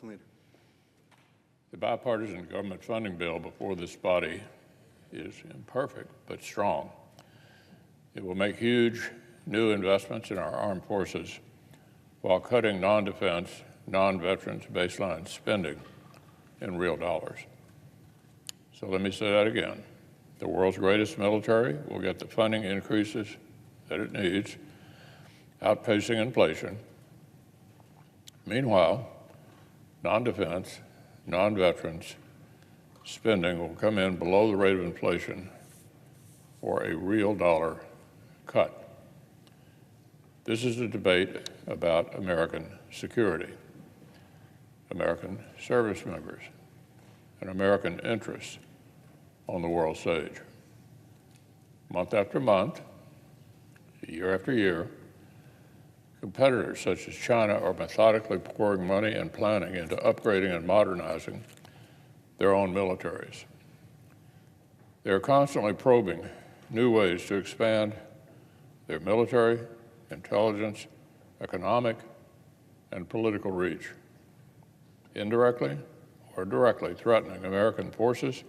House Leader. The bipartisan government funding bill before this body is imperfect but strong. It will make huge new investments in our armed forces while cutting non-defense, non-veterans baseline spending in real dollars. So let me say that again. The world's greatest military will get the funding increases that it needs, outpacing inflation. Meanwhile, non-defense, non-veterans spending will come in below the rate of inflation for a real dollar cut. This is a debate about American security, American service members, and American interests on the world stage. Month after month, year after year, competitors such as China are methodically pouring money and planning into upgrading and modernizing their own militaries. They are constantly probing new ways to expand their military, intelligence, economic, and political reach, indirectly or directly threatening American forces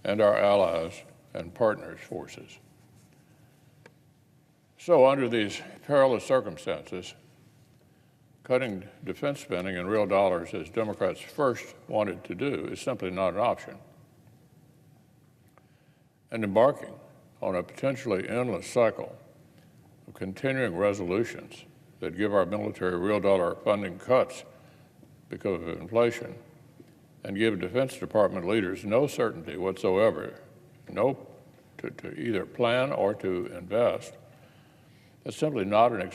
and our allies and partners' forces. So under these perilous circumstances, cutting defense spending in real dollars, as Democrats first wanted to do, is simply not an option. And embarking on a potentially endless cycle of continuing resolutions that give our military real dollar funding cuts because of inflation and give Defense Department leaders no certainty whatsoever, to either plan or to invest, that's simply not an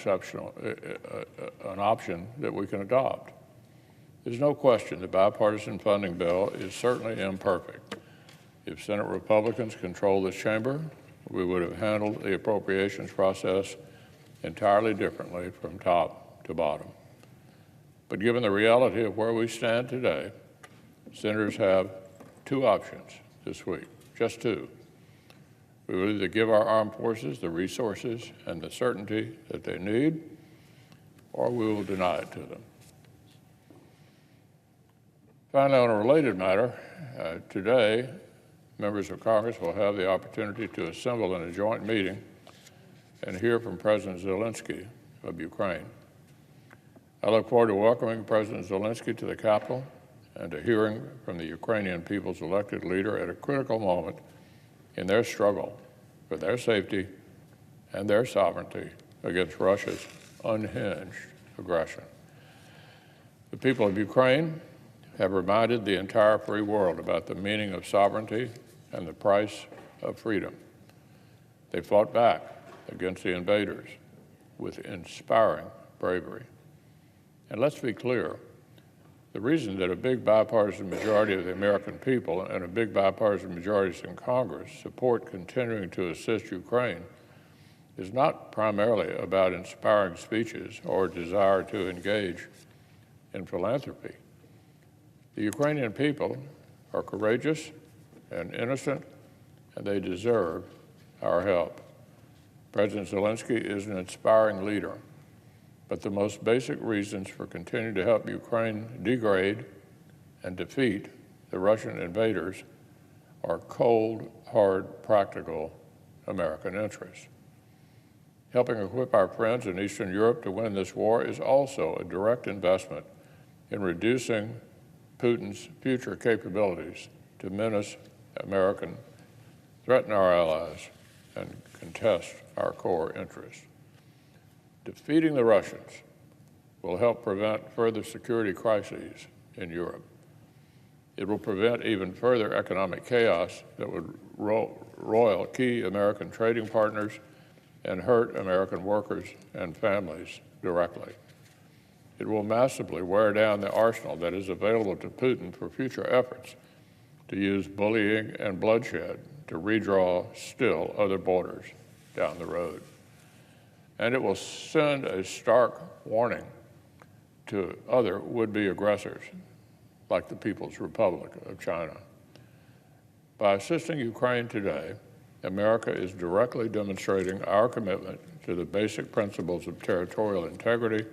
option that we can adopt. There's no question the bipartisan funding bill is certainly imperfect. If Senate Republicans controlled this chamber, we would have handled the appropriations process entirely differently from top to bottom. But given the reality of where we stand today, senators have two options this week, just two. We will either give our armed forces the resources and the certainty that they need, or we will deny it to them. Finally, on a related matter, today, members of Congress will have the opportunity to assemble in a joint meeting and hear from President Zelensky of Ukraine. I look forward to welcoming President Zelensky to the Capitol and to hearing from the Ukrainian people's elected leader at a critical moment in their struggle for their safety and their sovereignty against Russia's unhinged aggression. The people of Ukraine have reminded the entire free world about the meaning of sovereignty and the price of freedom. They fought back against the invaders with inspiring bravery. And let's be clear, the reason that a big bipartisan majority of the American people and a big bipartisan majorities in Congress support continuing to assist Ukraine is not primarily about inspiring speeches or desire to engage in philanthropy. The Ukrainian people are courageous and innocent, and they deserve our help. President Zelensky is an inspiring leader, but the most basic reasons for continuing to help Ukraine degrade and defeat the Russian invaders are cold, hard, practical American interests. Helping equip our friends in Eastern Europe to win this war is also a direct investment in reducing Putin's future capabilities to menace American, threaten our allies, and contest our core interests. Defeating the Russians will help prevent further security crises in Europe. It will prevent even further economic chaos that would roil key American trading partners and hurt American workers and families directly. It will massively wear down the arsenal that is available to Putin for future efforts to use bullying and bloodshed to redraw still other borders down the road. And it will send a stark warning to other would-be aggressors, like the People's Republic of China. By assisting Ukraine today, America is directly demonstrating our commitment to the basic principles of territorial integrity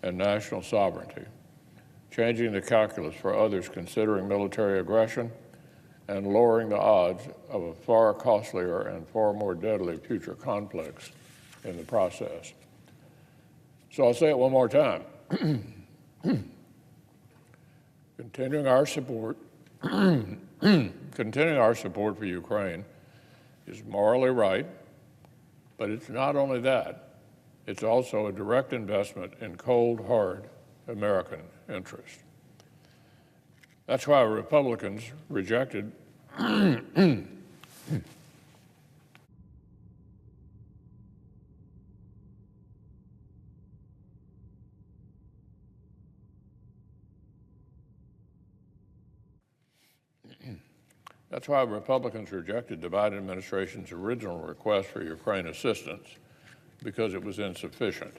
and national sovereignty, changing the calculus for others considering military aggression, and lowering the odds of a far costlier and far more deadly future conflicts in the process. So I'll say it one more time. Continuing our support for Ukraine is morally right, but it's not only that, it's also a direct investment in cold, hard American interest. That's why Republicans rejected That's why Republicans rejected the Biden administration's original request for Ukraine assistance, because it was insufficient.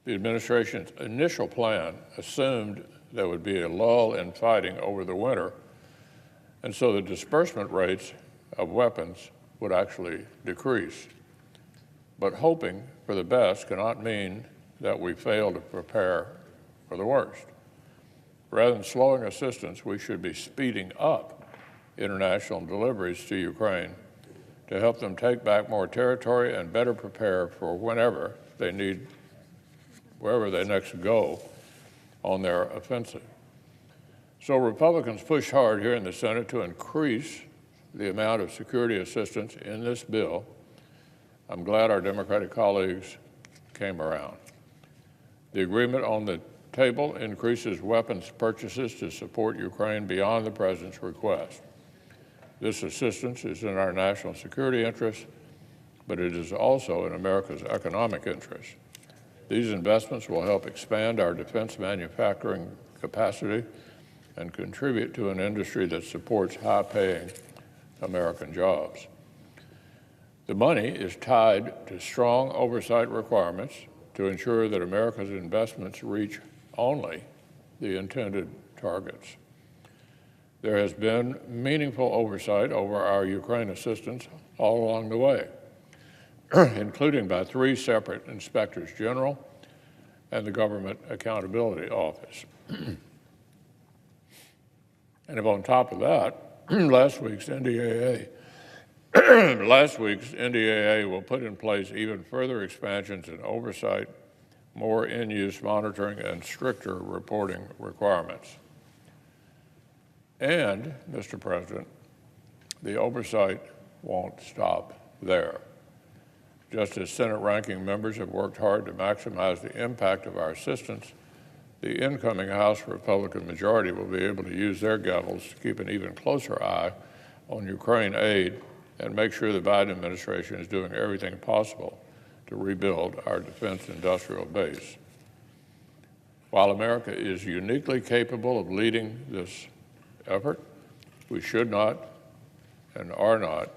The administration's initial plan assumed there would be a lull in fighting over the winter, and so the disbursement rates of weapons would actually decrease. But hoping for the best cannot mean that we fail to prepare for the worst. Rather than slowing assistance, we should be speeding up international deliveries to Ukraine to help them take back more territory and better prepare for wherever they next go on their offensive. So Republicans pushed hard here in the Senate to increase the amount of security assistance in this bill. I'm glad our Democratic colleagues came around. The agreement on the table increases weapons purchases to support Ukraine beyond the President's request. This assistance is in our national security interest, but it is also in America's economic interest. These investments will help expand our defense manufacturing capacity and contribute to an industry that supports high-paying American jobs. The money is tied to strong oversight requirements to ensure that America's investments reach only the intended targets. There has been meaningful oversight over our Ukraine assistance all along the way, including by 3 separate inspectors general and the Government Accountability Office. And if on top of that, last week's NDAA will put in place even further expansions in oversight, more in-use monitoring, and stricter reporting requirements. And, Mr. President, the oversight won't stop there. Just as Senate ranking members have worked hard to maximize the impact of our assistance, the incoming House Republican majority will be able to use their gavels to keep an even closer eye on Ukraine aid and make sure the Biden administration is doing everything possible to rebuild our defense industrial base. While America is uniquely capable of leading this effort, we should not and are not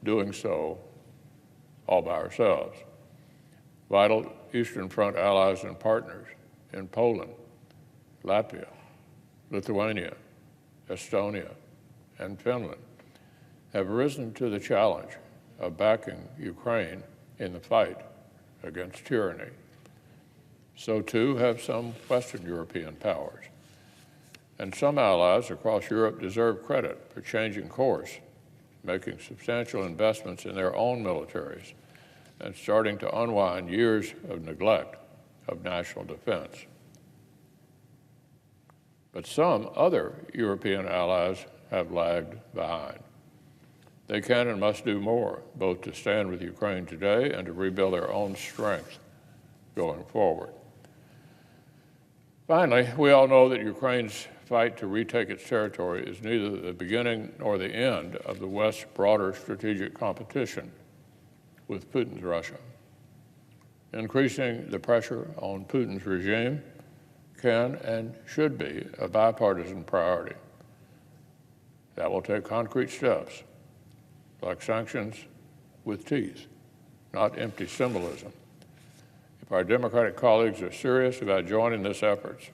doing so all by ourselves. Vital Eastern Front allies and partners in Poland, Latvia, Lithuania, Estonia, and Finland have risen to the challenge of backing Ukraine in the fight against tyranny. So too have some Western European powers. And some allies across Europe deserve credit for changing course, making substantial investments in their own militaries, and starting to unwind years of neglect of national defense. But some other European allies have lagged behind. They can and must do more, both to stand with Ukraine today and to rebuild their own strength going forward. Finally, we all know that Ukraine's fight to retake its territory is neither the beginning nor the end of the West's broader strategic competition with Putin's Russia. Increasing the pressure on Putin's regime can and should be a bipartisan priority. That will take concrete steps, like sanctions with teeth, not empty symbolism. If our Democratic colleagues are serious about joining this effort,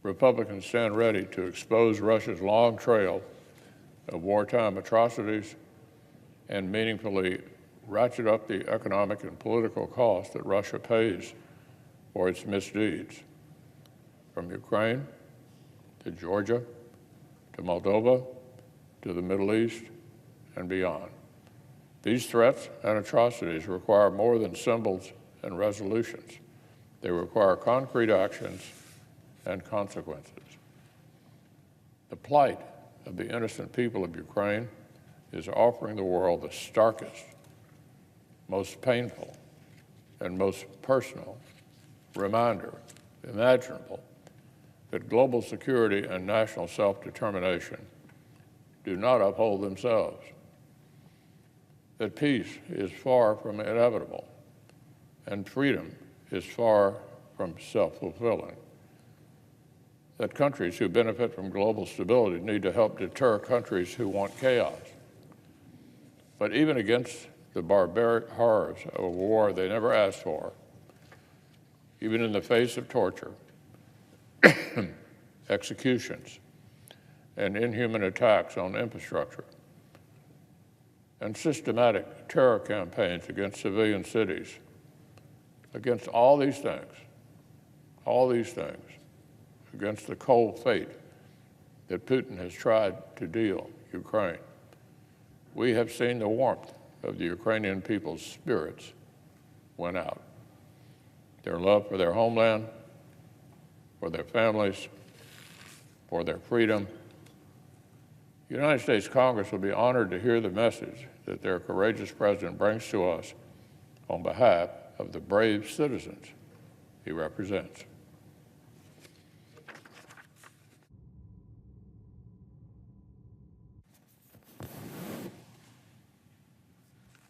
Republicans stand ready to expose Russia's long trail of wartime atrocities and meaningfully ratchet up the economic and political cost that Russia pays for its misdeeds. from Ukraine to Georgia to Moldova to the Middle East and beyond. These threats and atrocities require more than symbols and resolutions. They require concrete actions and consequences. The plight of the innocent people of Ukraine is offering the world the starkest, most painful, and most personal reminder imaginable that global security and national self-determination do not uphold themselves, that peace is far from inevitable, and freedom is far from self-fulfilling, that countries who benefit from global stability need to help deter countries who want chaos. But even against the barbaric horrors of a war they never asked for, even in the face of torture, executions, and inhuman attacks on infrastructure, and systematic terror campaigns against civilian cities, against all these things, against the cold fate that Putin has tried to deal Ukraine, we have seen the warmth of the Ukrainian people's spirits win out. Their love for their homeland, for their families, for their freedom. The United States Congress will be honored to hear the message that their courageous president brings to us on behalf of the brave citizens he represents.